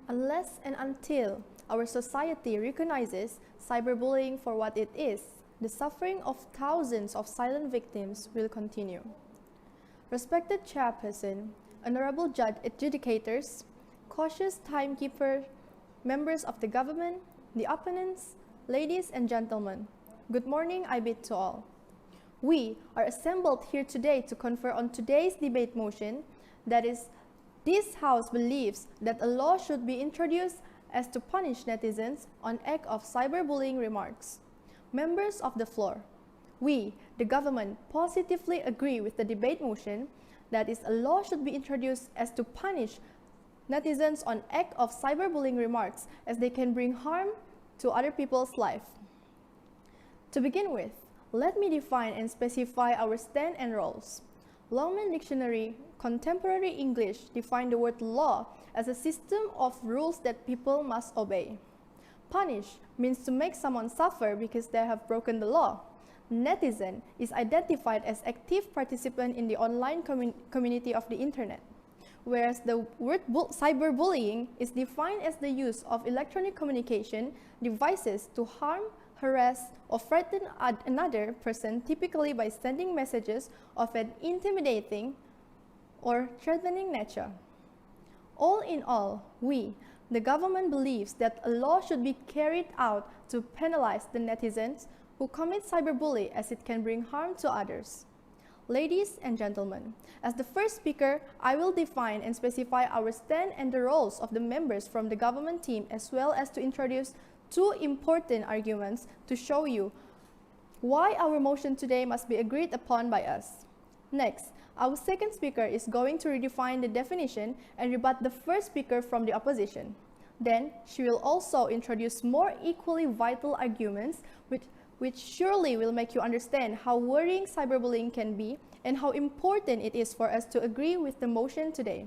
Unless and until our society recognizes cyberbullying for what it is, the suffering of thousands of silent victims will continue. Respected Chairperson, Honorable Judge Adjudicators, cautious timekeeper, members of the government, the opponents, ladies and gentlemen, good morning I bid to all. We are assembled here today to confer on today's debate motion, that is, this House believes that a law should be introduced as to punish netizens on act of cyberbullying remarks. Members of the floor, we, the government, positively agree with the debate motion, that is, a law should be introduced as to punish netizens on act of cyberbullying remarks as they can bring harm to other people's life. To begin with, let me define and specify our stand and roles. Longman Dictionary, Contemporary English define the word law as a system of rules that people must obey. Punish means to make someone suffer because they have broken the law. Netizen is identified as active participant in the online community of the internet, whereas the word cyberbullying is defined as the use of electronic communication devices to harm, harass, or threaten another person, typically by sending messages of an intimidating or threatening nature. All in all, we, the government, believes that a law should be carried out to penalize the netizens who commit cyberbullying as it can bring harm to others. Ladies and gentlemen, as the first speaker, I will define and specify our stand and the roles of the members from the government team, as well as to introduce two important arguments to show you why our motion today must be agreed upon by us. Next, our second speaker is going to redefine the definition and rebut the first speaker from the opposition. Then, she will also introduce more equally vital arguments which surely will make you understand how worrying cyberbullying can be and how important it is for us to agree with the motion today.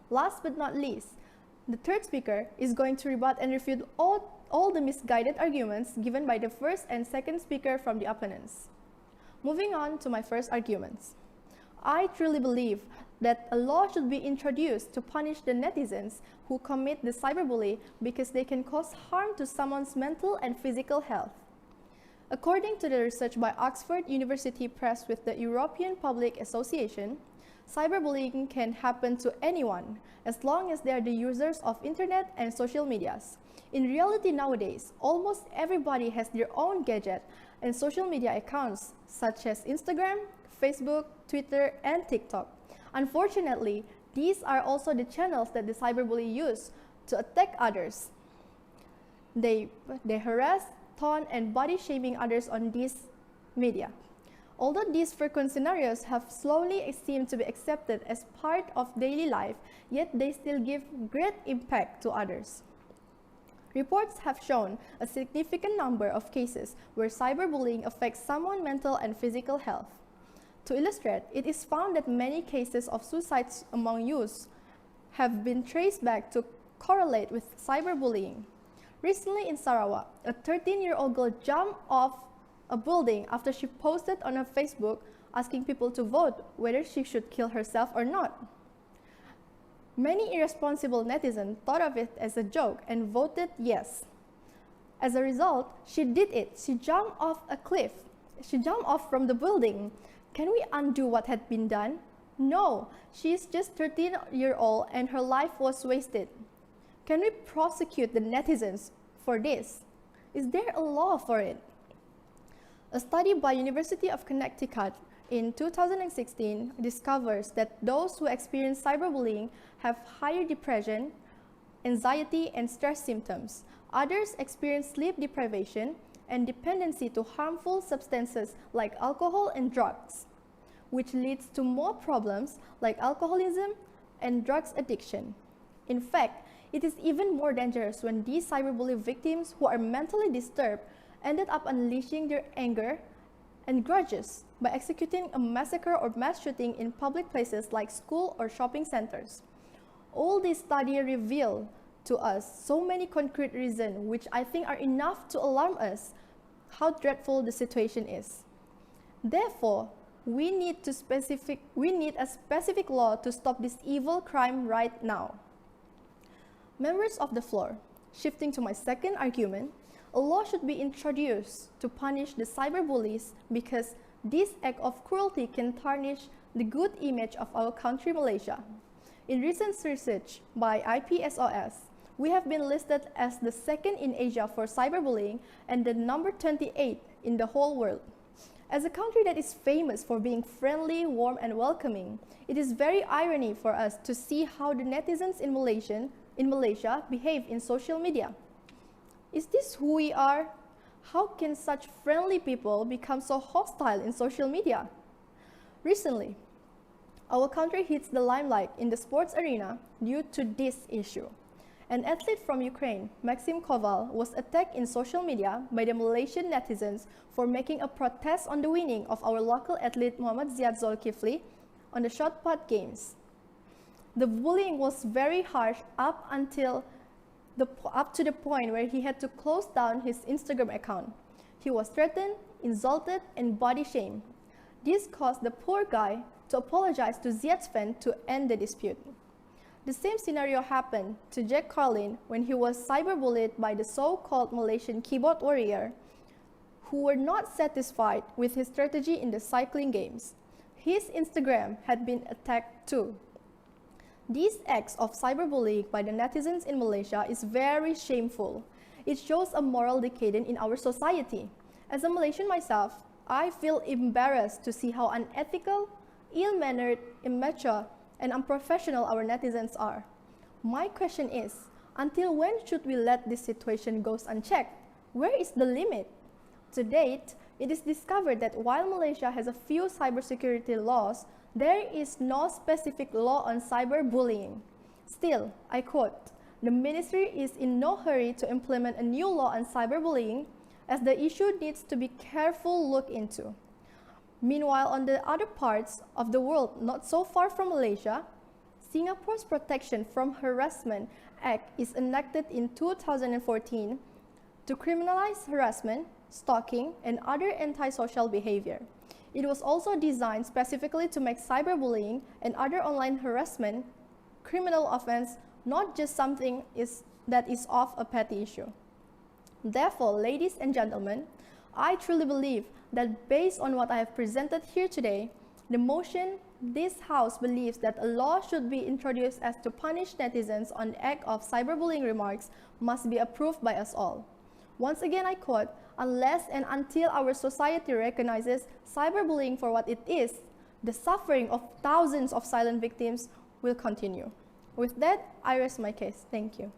Last but not least, the third speaker is going to rebut and refute all the misguided arguments given by the first and second speaker from the opponents. Moving on to my first arguments. I truly believe that a law should be introduced to punish the netizens who commit the cyberbullying because they can cause harm to someone's mental and physical health. According to the research by Oxford University Press with the European Public Association, cyberbullying can happen to anyone as long as they are the users of internet and social medias. In reality nowadays, almost everybody has their own gadget and social media accounts such as Instagram, Facebook, Twitter, and TikTok. Unfortunately, these are also the channels that the cyberbully use to attack others. They harass, taunt, and body shaming others on these media. Although these frequent scenarios have slowly seemed to be accepted as part of daily life, yet they still give great impact to others. Reports have shown a significant number of cases where cyberbullying affects someone's mental and physical health. To illustrate, it is found that many cases of suicides among youth have been traced back to correlate with cyberbullying. Recently in Sarawak, a 13-year-old girl jumped off a building after she posted on her Facebook asking people to vote whether she should kill herself or not. Many irresponsible netizens thought of it as a joke and voted yes. As a result, she did it. She jumped off a cliff. She jumped off from the building. Can we undo what had been done? No, she is just 13-year-old and her life was wasted. Can we prosecute the netizens for this? Is there a law for it? A study by University of Connecticut in 2016 discovers that those who experience cyberbullying have higher depression, anxiety, and stress symptoms. Others experience sleep deprivation and dependency to harmful substances like alcohol and drugs, which leads to more problems like alcoholism and drugs addiction. In fact, it is even more dangerous when these cyberbully victims who are mentally disturbed ended up unleashing their anger and grudges by executing a massacre or mass shooting in public places like school or shopping centers. All these studies reveal to us so many concrete reasons which I think are enough to alarm us how dreadful the situation is. Therefore, we need a specific law to stop this evil crime right now. Members of the floor, shifting to my second argument, a law should be introduced to punish the cyberbullies because this act of cruelty can tarnish the good image of our country, Malaysia. In recent research by IPSOS, we have been listed as the second in Asia for cyberbullying and the number 28 in the whole world. As a country that is famous for being friendly, warm, and welcoming, it is very irony for us to see how the netizens in Malaysia behave in social media. Is this who we are? How can such friendly people become so hostile in social media? Recently, our country hits the limelight in the sports arena due to this issue. An athlete from Ukraine, Maxim Koval, was attacked in social media by the Malaysian netizens for making a protest on the winning of our local athlete Muhammad Ziad Zulkifli on the shot put games. The bullying was very harsh up to the point where he had to close down his Instagram account. He was threatened, insulted, and body shamed. This caused the poor guy to apologize to Ziad's fan to end the dispute. The same scenario happened to Jack Carlin when he was cyberbullied by the so-called Malaysian keyboard warrior, who were not satisfied with his strategy in the cycling games. His Instagram had been attacked too. These acts of cyberbullying by the netizens in Malaysia is very shameful. It shows a moral decadence in our society. As a Malaysian myself, I feel embarrassed to see how unethical, ill-mannered, immature, and unprofessional our netizens are. My question is, until when should we let this situation go unchecked? Where is the limit? To date, it is discovered that while Malaysia has a few cybersecurity laws, there is no specific law on cyberbullying. Still, I quote, "The ministry is in no hurry to implement a new law on cyberbullying as the issue needs to be carefully looked into." Meanwhile, on the other parts of the world not so far from Malaysia, Singapore's Protection from Harassment Act is enacted in 2014 to criminalize harassment, stalking, and other antisocial behavior. It was also designed specifically to make cyberbullying and other online harassment criminal offense, not just something that is of a petty issue. Therefore, ladies and gentlemen, I truly believe that based on what I have presented here today, the motion this House believes that a law should be introduced as to punish netizens on the act of cyberbullying remarks must be approved by us all. Once again, I quote, "Unless and until our society recognizes cyberbullying for what it is, the suffering of thousands of silent victims will continue." With that, I rest my case. Thank you.